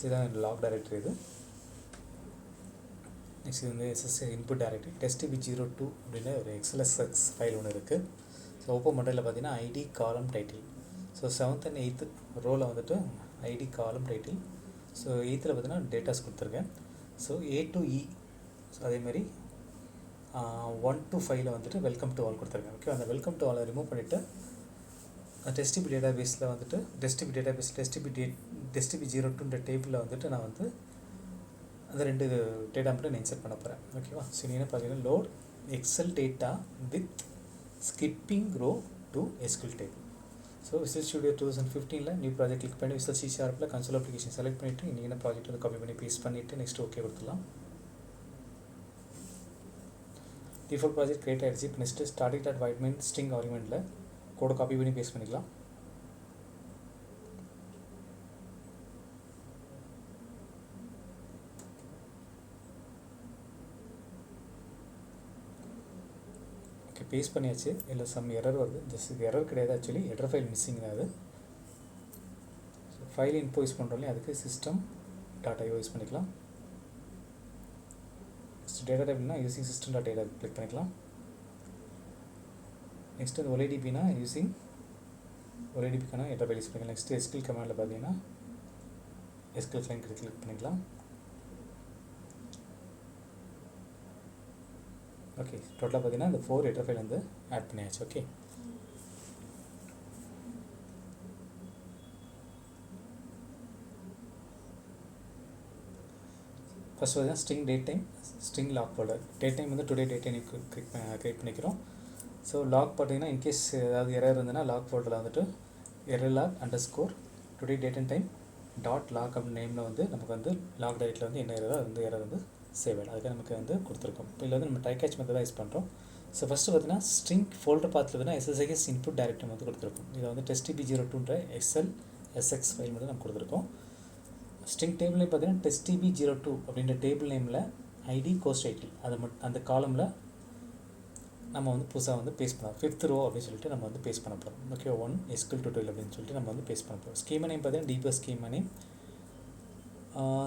இதுதான் lock directory இது. Next இது வந்து எஸ்எஸ்ஏ இன்புட் டைரக்டரி TestDB02 அப்படின்னு ஒரு SSRS ஃபைல் ஒன்று இருக்குது. ஸோ ஓப்பன் பண்ணுறதுல பார்த்தீங்கன்னா ஐடி காலம் title. So 7th and 8th ரோவில் வந்துட்டு ஐடி காலம் டைட்டில். ஸோ 8th பார்த்தீங்கன்னா டேட்டாஸ் கொடுத்துருக்கேன். So A to E, so அதேமாதிரி 1 to 5 வந்துட்டு வெல்கம் டு ஆல் கொடுத்துருக்கேன். ஓகே, அந்த வெல்கம் டு ஆலை ரிமூவ் பண்ணிவிட்டு TestDB டேட்டாபேஸில் வந்துட்டு TestDB02 டேபிளில் வந்துட்டு நான் வந்து அந்த 2 டேட்டா மட்டும் நான் இன்சர்ட் பண்ண போகிறேன். ஓகேவா? ஸோ நீங்கள் என்ன பார்த்தீங்கன்னா load Excel data with skipping row to SQL table. So Visual Studio 2015 new project click பண்ணி Visual C# console application select பண்ணிவிட்டு நீங்கள் என்ன ப்ராஜெக்ட் வந்து காப்பி பண்ணி பேஸ்ட் பண்ணிவிட்டு நெக்ஸ்ட் ஓகே கொடுத்துடலாம். டிஃபால்ட் ப்ராஜெக்ட் கிரியேட் ஆகிடுச்சு. இப்போ நெக்ஸ்ட்டு static.void ஸ்ட்ரிங் ஆர்குமெண்ட்டில் கோடை காப்பி பண்ணி பேஸ்ட் பண்ணிக்கலாம். ஓகே, பேஸ்ட் பண்ணியாச்சு. இல்லை சம் எரர் வருது. ஜஸ்ட் இது எரர் கிடையாது, ஆக்சுவலி ஹெடர் ஃபைல் மிஸ்ஸிங் தான் அது. ஸோ ஃபைல் இம்போஸ் பண்ணுறோம்லையே அதுக்கு system.io யூஸ் பண்ணிக்கலாம். டேட்டா டைப்னா யூஸிங் system.io கிளிக் பண்ணிக்கலாம். நெக்ஸ்ட் வந்து OLDBனா யூஸிங் OLDBக்கான ஹெடர் ஃபைல் யூஸ் பண்ணிக்கலாம். நெக்ஸ்ட் SQL கமாண்டில் பார்த்தீங்கன்னா SQL கிளைண்ட் கிளிக் பண்ணிக்கலாம். ஓகே, டோட்டலாக பார்த்தீங்கன்னா இந்த 4 ஹெடர் ஃபைல் வந்து ஆட் பண்ணியாச்சு. ஓகே, ஃபஸ்ட் பார்த்தீங்கன்னா string date time, string log folder. Date time வந்து டுடே டேட் டைம் கிரியேட் பண்ணிக்கிறோம். ஸோ லாக் பார்த்தீங்கன்னா இன்கேஸ் ஏதாவது எரர் இருந்ததுன்னா லாக் ஃபோல்டரில் வந்துட்டு error_log_ today date and time dot log அப்படின்னு நேமில் வந்து நமக்கு வந்து லாக் டைரக்டில் வந்து என்ன எரரோ அது வந்து எரர் வந்து சேவ் ஆகிடும். அதுக்கு நமக்கு வந்து கொடுத்துருக்கோம். இப்போ இதில் வந்து நம்ம டைகேட்ச் மெத்தட் யூஸ் பண்ணுறோம். ஸோ ஃபஸ்ட்டு பார்த்தீங்கன்னா ஸ்ட்ரிங் ஃபோல்டர் பார்த்துல பார்த்தீங்கன்னா SSIS இன்புட் டைரக்டரி வந்து கொடுத்துருக்கோம். இதை வந்து TestDB02 SLSX ஃபைல் மட்டும் நம்ம கொடுத்துருக்கோம். ஸ்ட்ரிங் டேபிள்லேயும் பார்த்தீங்கன்னா TestDB02 அப்படின்ற டேபிள் நேமில் ஐடி கோஸ்ட் டைட்டில் அந்த காலமில் நம்ம வந்து புதுசாக வந்து பேஸ்ட் பண்ணோம். 5th row அப்படின்னு சொல்லிட்டு நம்ம வந்து பேஸ்ட் பண்ண போகிறோம். ஓகே, 1 SQL tutorial அப்படின்னு சொல்லிட்டு நம்ம வந்து பேஸ்ட் பண்ண போகிறோம். ஸ்கீமா நேம் பார்த்தீங்கன்னா DBA ஸ்கீமா நேம்.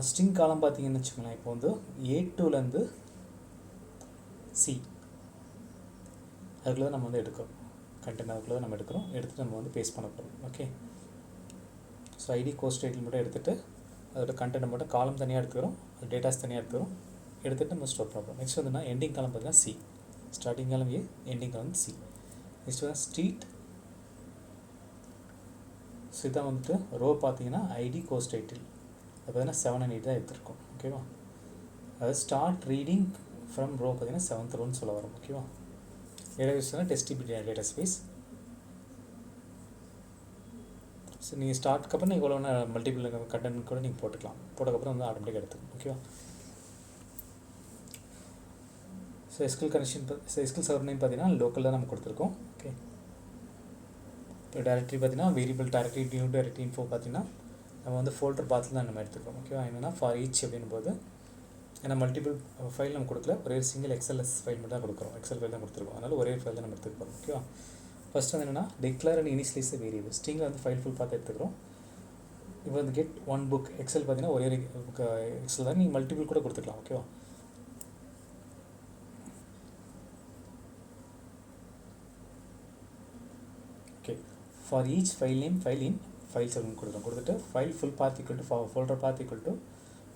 ஸ்ட்ரிங் காலம் பார்த்தீங்கன்னு வச்சுக்கோங்களேன். இப்போ வந்து A2லேருந்து C அதுக்குள்ளே நம்ம வந்து எடுக்கிறோம். கண்டென்ட் அதுக்குள்ளே நம்ம எடுத்துகிட்டு நம்ம வந்து பேஸ்ட் பண்ண போகிறோம். Okay, so ID cost title மட்டும் எடுத்துகிட்டு அதோட கண்டென்ட் மட்டும் காலம் தனியாக எடுத்துக்கிறோம், டேட்டாஸ் தனியாக எடுத்துகிட்டு நம்ம ஸ்டோர் பண்ணுறோம். நெக்ஸ்ட் வந்துன்னா எண்டிங் காலம் பார்த்தீங்கன்னா C, ஸ்டார்டிங் காலம் A, எண்டிங் காலம் C. நெக்ஸ்ட் வந்து ஸ்ட்ரீட். ஸோ இதான் வந்துட்டு ரோ பார்த்தீங்கன்னா ஐடி கோஸ்ட் டைட்டில் அது பார்த்தீங்கன்னா 7 and 8 தான் எடுத்துருக்கோம். ஓகேவா? அதாவது ஸ்டார்ட் ரீடிங் ஃப்ரம் ரோ பார்த்தீங்கன்னா 7th ரோன்னு சொல்ல வரும். ஓகேவா? டேட்டாபேஸ்னால் TestDB டேட்டாபேஸ். ஸோ நீங்கள் ஸ்டார்ட்க்கு அப்புறம் நீங்கள் எவ்வளோ மல்டிபிள் கண்டென்ட் கூட நீங்கள் போட்டதுக்கப்புறம் வந்து ஆட்டோமேட்டிக்காக எடுத்துக்கும். ஓகேவா? So SQL connection SQL server name பார்த்தீங்கன்னா லோக்கல் தான் நம்ம கொடுத்துருக்கோம். ஓகே, இப்போ டைரக்டரி பார்த்தீங்கன்னா variable directory new directory info பார்த்தீங்கன்னா நம்ம வந்து ஃபோல்டர் பார்த்து தான் நம்ம எடுத்துக்கிறோம். ஓகேவா? என்னென்னா ஃபார் ஈச் அப்படின் போது ஏன்னா மல்டிபிள் ஃபைல் நம்ம கொடுக்கல, ஒரே சிங்கிள் XLS ஃபைல் மட்டும் தான் கொடுக்குறோம். எக்ஸல் ஃபைல் தான் கொடுத்துருக்கோம். அதனால் ஒரே ஃபைல் தான் நம்ம எடுத்துக்க போகிறோம். ஓகேவா? ஃபஸ்ட்டு வந்து என்னென்னா டிக்ளேர் அண்ட் இனிஷியலைஸ் வேரியபிள். ஸ்ட்ரிங்கில் வந்து ஃபைல் ஃபுல் பார்த்து எடுத்துக்கிறோம். இப்போ வந்து கெட் ஒன் புக் எக்ஸல் பார்த்தீங்கன்னா ஒரே எக்ஸல் தான், நீங்கள் மல்டிபிள் கூட கொடுத்துக்கலாம். ஓகேவா? Okay, for each file name file in file செல்வன் கொடுத்துட்டு file full path equal to folder path equal to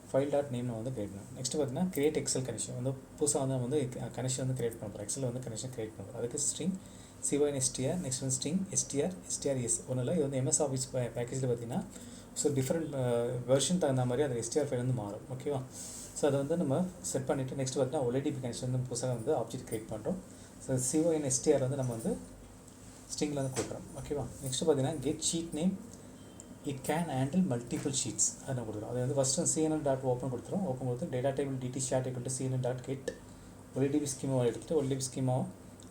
file dot name வந்து கிரியேட் பண்ணணும். நெக்ஸ்ட் பார்த்தீங்கன்னா கிரியேட் எக்ஸல் கனெக்ஷன் வந்து புதுசாக வந்து நம்ம வந்து கனெக்ஷன் வந்து கிரியேட் பண்ண போகிறோம். எக்ஸல் வந்து கனெக்ஷன் கிரியேட் பண்ணுறோம். அதுக்கு ஸ்ட்ரிங் CYNSTR, நெக்ஸ்ட் வந்து ஸ்ட்ரிங் STRS ஒன்றும் இல்லை. இது வந்து MS ஆஃபீஸ் பேக்கேஜில் பார்த்தீங்கன்னா ஸோ டிஃப்ரெண்ட் வெர்ஷன் தகுந்த மாதிரி அந்த STR ஃபைல் வந்து மாறும். ஓகேவா? ஸோ அதை வந்து நம்ம செட் பண்ணிவிட்டு நெக்ஸ்ட் பார்த்தீங்கன்னா OLDB கனெக்ஷன் வந்து புதுசாக வந்து ஆப்ஜெக்ட் கிரியேட் பண்ணுறோம். ஸோ CYNSTR வந்து நம்ம வந்து ஸ்ட்ரிங்கில் வந்து கொடுக்குறோம். ஓகேவா? நெக்ஸ்ட் பார்த்தீங்கன்னா get sheet name it can handle multiple sheets அது நம்ம கொடுக்குறோம். அது வந்து ஃபஸ்ட்டு CNN.open கொடுத்துரும். ஓப்பன் கொடுத்து data table DT short equal to CNN.get OLDB ஸ்கீமாவை எடுத்துகிட்டு OLDB ஸ்கீமாவை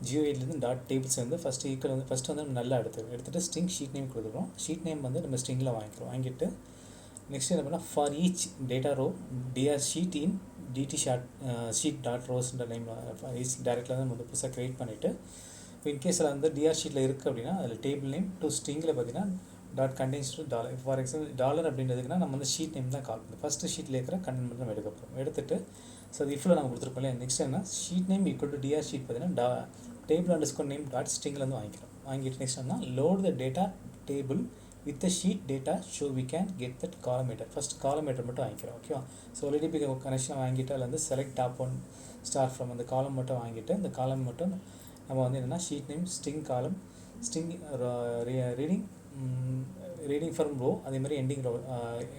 GUIலேருந்து டாட் டேபிள்ஸ் வந்து ஃபஸ்ட்டு ஈக்குவல் வந்து ஃபஸ்ட்டு வந்து நம்ம நல்லா எடுத்துகிட்டு ஸ்ட்ரிங் ஷீட் நேம் கொடுத்துருக்கோம். ஷீட் நேம் வந்து நம்ம ஸ்ட்ரிங்கில் வாங்கிட்டு நெக்ஸ்ட் என்ன பண்ணால் for each data row DR sheet in DT sheet dot ரோஸ்ன்ற நேம் ஈச் டேரெக்டில் தான் வந்து புதுசாக க்ரியேட் பண்ணிவிட்டு இப்போ இன்கேஸில் வந்து DR ஷீட்டில் இருக்குது அப்படின்னா அதில் டேபிள் நேம் டு ஸ்ட்ரிங்கில் பார்த்தீங்கன்னா dot contains to dollar. For example dollar அப்படின்றதுக்குன்னா நம்ம வந்து ஷீட் நேம் தான் கால் பண்ணுறோம். ஃபஸ்ட்டு ஷீட்டில் இருக்கிற கண்டென்ட் மட்டும் நம்ம எடுக்க போகிறோம். எடுத்துகிட்டு ஸோ அது இஃபில் நம்ம கொடுத்துருப்போம் இல்லையா. நெக்ஸ்ட் என்ன sheet name equal to DR sheet பார்த்தீங்கன்னா டேபிள் அண்டர்ஸ்கோர் நேம் டாட் ஸ்ட்ரிங்லேருந்து வாங்கிக்கிறோம். வாங்கிட்டு நெக்ஸ்ட் என்ன load the data table with the sheet data so we can get that column meter. First column meter மட்டும் வாங்கிக்கிறோம். ஓகேவா. ஸோ OLEDB கனெக்ஷன் வாங்கிட்டு அதில் வந்து select top one star from அந்த காலம் மட்டும் வாங்கிட்டு இந்த காலம் மட்டும் நம்ம வந்து என்னென்னா ஷீட் நேம் ஸ்ட்ரிங் காலம் ஸ்ட்ரிங் ரீடிங் ஃப்ரம் ரோ அதேமாதிரி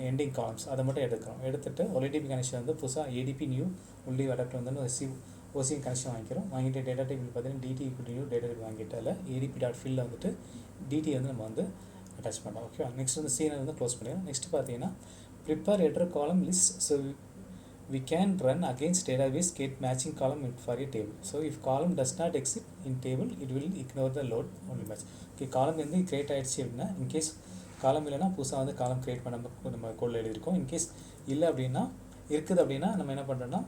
எண்டிங் காலம்ஸ் அதை மட்டும் எடுக்கிறோம். எடுத்துகிட்டு OLEDB கனெக்ஷன் வந்து புதுசாக ஏடிபி நியூ உள்ளே அடாப்டர் வந்து ஓசிஎம் கனெக்ஷன் வாங்கிக்கிறோம். வாங்கிட்டு டேட்டா டேபிள் பார்த்தீங்கன்னா DT equal new data table வாங்கிட்டு அதில் ஏடிபி டாட் ஃபில்ல வந்துட்டு டிடி வந்து நம்ம வந்து அட்டாச் பண்ணலாம். ஓகேவா. நெக்ஸ்ட் வந்து சீனை வந்து க்ளோஸ் பண்ணிடுறோம். நெக்ஸ்ட் பார்த்தீங்கன்னா ப்ரிப்பேர் ஹெடர் காலம் list. So we can run against database get matching column for a table. So if column does not exist in table, it will ignore the load only match. Okay, column வந்து create ஆயிடுச்சு அப்படின்னா in case காலம் இல்லைனா புதுசாக வந்து காலம் create பண்ண நம்ம கோடில் எழுதியிருக்கோம். இன்கேஸ் இல்லை அப்படின்னா இருக்குது அப்படின்னா நம்ம என்ன பண்ணுறோன்னா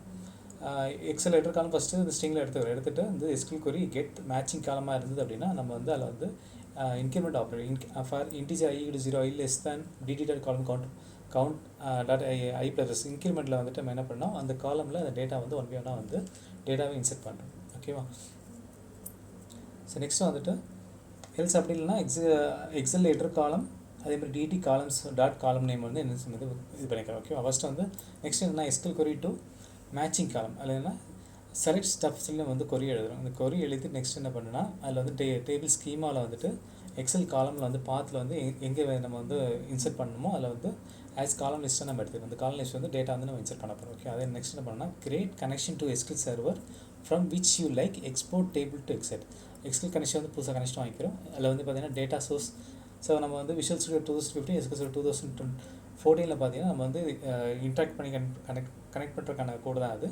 எக்ஸல் ஹெடர் காலம் ஃபஸ்ட்டு இந்த ஸ்ட்ரிங்கில் எடுத்துகிட்டு வந்து SQL query கெட் மேட்சிங் காலமாக இருந்தது அப்படின்னா நம்ம வந்து அதில் வந்து increment operate for integer i = 0 i less than dt dot காலம் கவுண்ட் டாட் ஐ ப்ளஸ் இன்க்ரிமெண்ட்டில் வந்துட்டு நம்ம என்ன பண்ணோம் அந்த காலமில் அந்த டேட்டா வந்து 1 by 1 வந்து டேட்டாவை இன்செர்ட் பண்ணுறோம். ஓகேவா. ஸோ நெக்ஸ்ட் வந்துட்டு எல்ஸ் அப்படி இல்லைனா எக்ஸல் ஹெடர் காலம் அதேமாதிரி DT columns dot column name வந்து என்ன இது பண்ணிக்கிறோம். ஓகேவா. ஃபஸ்ட்டு வந்து நெக்ஸ்ட் என்னன்னா SQL query டு மேட்சிங் காலம் அதில் என்ன செலக்ட் ஸ்டப்ஸில் வந்து கொரி எழுதுகிறோம். அந்த கொரி எழுதி நெக்ஸ்ட் என்ன பண்ணுன்னா அதில் வந்து டேபிள் ஸ்கீமாவில் வந்துட்டு எக்ஸல் காலமில் வந்து பாத்தில் வந்து எங்கே நம்ம வந்து இன்செர்ட் பண்ணணுமோ அதில் வந்து ஆஸ் காலம் லிஸ்ட்டை நம்ம எடுத்துக்கணும். அந்த காலம் லிஸ்ட் வந்து டேட்டா வந்து நம்ம இன்செர்ட் பண்ண போகிறோம். ஓகே. அதே நெக்ஸ்ட் என்ன பண்ணால் create connection to SQL server from which you like export table to Excel. SQL connection வந்து புதுசாக கனெக்ஷன் வாங்கிக்கிறோம். அதில் வந்து பார்த்தீங்கன்னா டேட்டா சோர்ஸ். ஸோ நம்ம வந்து விஷுவல் ஸ்டுடியோ 2015 SQL 2014 பார்த்தீங்கன்னா நம்ம வந்து இன்ட்ராக்ட் பண்ணி கனெக்ட் பண்ணுறதுக்கான கோடு தான் அது.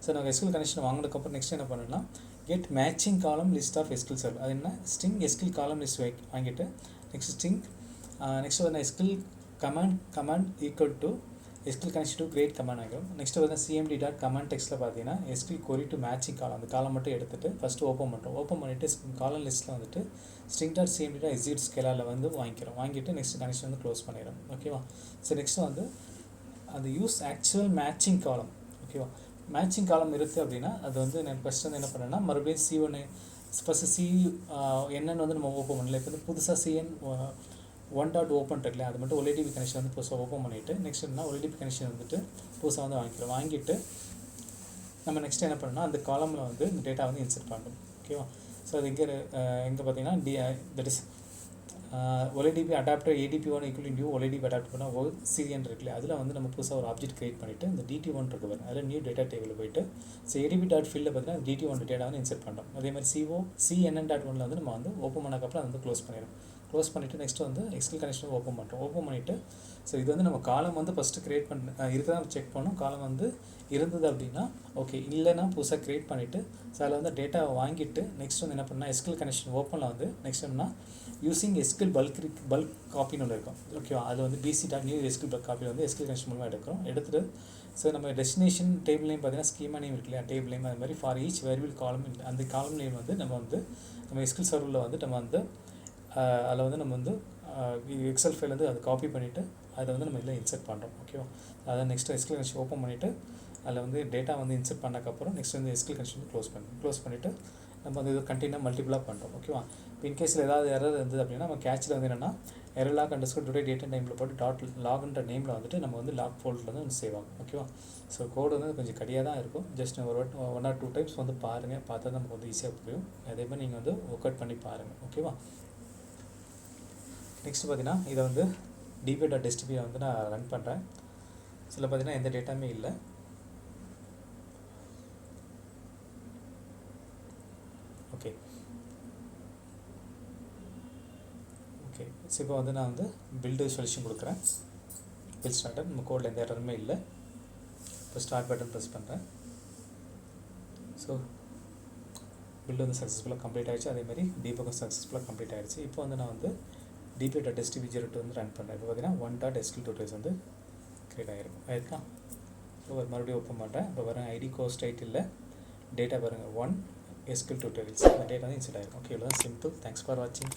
ஸோ நம்ம SQL கனெக்ஷன் வாங்கினதுக்கப்புறம் நெக்ஸ்ட் என்ன பண்ணணும்னா கெட் மேட்சிங் காலம் லிஸ்ட் ஆஃப் SQL சர்வர். அது என்ன ஸ்ட்ரிங் SQL காலம் லிஸ்ட் வாங்கிட்டு நெக்ஸ்ட் ஸ்ட்ரிங் நெக்ஸ்ட் வந்து SQL command equal to SQL connection to create command ஆகிடும். நெக்ஸ்ட் வந்து CMD டாட் கமாண்ட் டெக்ஸ்ட்டில் பார்த்தீங்கன்னா SQL query டு மேட்சிங் காலம் அந்த காலம் மட்டும் எடுத்துகிட்டு ஃபஸ்ட்டு ஓப்பன் பண்ணிவிட்டு காலம் லிஸ்ட்டில் வந்துட்டு string dot CMD dot exit ஸ்கேலாரில் வந்து வாங்கிட்டு நெக்ஸ்ட் கனெக்ஷன் வந்து க்ளோஸ் பண்ணிடும். ஓகேவா. ஸோ நெக்ஸ்ட் வந்து அந்த யூஸ் ஆக்சுவல் மேட்சிங் காலம். ஓகேவா. மேட்சிங் காலம் இருக்குது அப்படின்னா அது வந்து நான் ஃபஸ்ட் வந்து என்ன பண்ணேன்னா மறுபடியும் C1 ஃபஸ்ட்டு என்னன்னு வந்து நம்ம ஓப்பன் பண்ணல. இப்போ வந்து புதுசாக CN 1 டாட் ஓப்பன் இருக்குல்ல அது மட்டும் OLEDB கனெக்ஷன் வந்து புதுசாக ஓப்பன் பண்ணிவிட்டு நெக்ஸ்ட் என்ன OLEDB கனெக்ஷன் வந்துட்டு புதுசாக வந்து வாங்கிட்டு நம்ம நெக்ஸ்ட் என்ன பண்ணணும்னா அந்த காலமில் வந்து இந்த டேட்டா வந்து இன்செர்ட் பண்ணணும். ஓகேவா. ஸோ அது எங்கே பார்த்தீங்கன்னா that is OLEDB adapter ADP1 equal new OLEDB adapt பண்ணால் CN இருக்குல்ல அதில் வந்து நம்ம புதுசாக ஒரு ஆப்ஜெக்ட் கிரியேட் பண்ணிவிட்டு இந்த DT1 இருக்கு பாருங்க அதில் நியூ டேட்டா டேபிள் போயிட்டு ஸோ ADP டாட் ஃபீல்டில் பார்த்தீங்கன்னா DT1 டேட்டா வந்து இன்செர்ட் பண்ணுறோம். அதேமாதிரி CNN டாட் 1 வந்து நம்ம வந்து ஓப்பன் பண்ணக்கப்புறம் அதை வந்து க்ளோஸ் பண்ணிவிட்டு நெக்ஸ்ட் வந்து SQL கனெக்ஷன் ஓப்பன் பண்ணிவிட்டு ஸோ இது வந்து நம்ம காலம் வந்து ஃபஸ்ட்டு க்ரியேட் இருக்கிறதா செக் பண்ணோம். காலம் வந்து இருந்தது அப்படின்னா ஓகே, இல்லைன்னா புதுசாக க்ரியேட் பண்ணிவிட்டு ஸோ அதில் வந்து டேட்டாவை வாங்கிட்டு நெக்ஸ்ட் வந்து என்ன பண்ணால் SQL கனெக்ஷன் ஓப்பனில் வந்து நெக்ஸ்ட் என்னன்னா யூஸிங் SQL பல்க் காப்பின்னு ஒன்று இருக்கும். ஓகேவா. அதில் வந்து BC டாட் நியூ SQL பல்க் காப்பி வந்து SQL கனெக்ஷன் மூலமாக எடுத்துகிட்டு ஸோ நம்ம டெஸ்டினேஷன் டேபிள் நேம் பார்த்தீங்கன்னா ஸ்கீமா நேம் இருக்கு இல்லையா டேபிள் நேம் அது மாதிரி ஃபார் ஈச் வேரியபிள் காலம் அந்த காலம் நேம் வந்து நம்ம SQL சர்வரில் வந்து நம்ம வந்து அதில் வந்து நம்ம வந்து எக்ஸல் ஃபைல் வந்து அதை காப்பி பண்ணிவிட்டு அதை வந்து நம்ம இதில் இன்செர்ட் பண்ணுறோம். ஓகேவா. அதை நெக்ஸ்ட்டு SQL கனெக்ஷன் ஓப்பன் பண்ணிவிட்டு அதில் வந்து டேட்டா வந்து இன்செர்ட் பண்ணக்கப்புறம் நெக்ஸ்ட் வந்து SQL கனெக்ஷன் க்ளோஸ் பண்ணிவிட்டு நம்ம வந்து இது கண்டினியூ மல்டிபிளாக பண்ணுறோம். ஓகேவா. இப்போ இன்கேஸில் ஏதாவது எரர் இருந்தது அப்படின்னா நம்ம கேட்சில் வந்து என்னென்னா எரலாக் அண்டர்ஸ்கோர் டுடே டேட் அண்ட் டைமில் போட்டு டாட் லாக்ன்ற நேமில் வந்துட்டு நம்ம வந்து லாக் ஃபோல்டரில் வந்து சேவ் ஆகும். ஓகேவா. ஸோ கோடு வந்து கொஞ்சம் கடியாக தான் இருக்கும். ஜஸ்ட் ஒரு 1 or 2 டைம்ஸ் வந்து பாருங்கள். பார்த்தா தான் நமக்கு வந்து ஈஸியாக புரியும். அதே மாதிரி நீங்கள் வந்து ஒர்க் அவுட் பண்ணி பாருங்கள். ஓகேவா. நெக்ஸ்ட் பார்த்தீங்கன்னா இதை வந்து dba.stb வந்து நான் ரன் பண்ணுறேன். சில பார்த்தீங்கன்னா எந்த டேட்டாமே இல்லை. ஓகே ஸோ இப்போ வந்து நான் வந்து பில்டு சொல்யூஷன் கொடுக்குறேன். பில் ஸ்டார்டர் நம்ம கோடில் எந்த எரருமே இல்லை. இப்போ ஸ்டார்ட் பட்டன் ப்ரெஸ் பண்ணுறேன். ஸோ பில்டு வந்து சக்ஸஸ்ஃபுல்லாக கம்ப்ளீட் ஆகிடுச்சு. அதேமாதிரி டீபக்கும் சக்ஸஸ்ஃபுல்லாக கம்ப்ளீட் ஆகிடுச்சு. இப்போ வந்து நான் வந்து dba.stb02 வந்து ரன் பண்ணுறேன். இப்போ பார்த்தீங்கன்னா 1.SQL tutorials வந்து க்ரியேட் ஆகிருக்கா. ஸோ மறுபடியும் ஓப்பன் பண்ணுறேன். இப்போ பாருங்கள் ஐடி கோர்ஸ் டைட்டில் டேட்டா பாருங்கள் 1 SQL tutorials அந்த டேட்டா வந்து இன்செர்ட் ஆகிருக்கும். ஓகே, இவ்வளோ தான் சிம்பிள். தேங்க்ஸ் ஃபார் வாட்சிங்.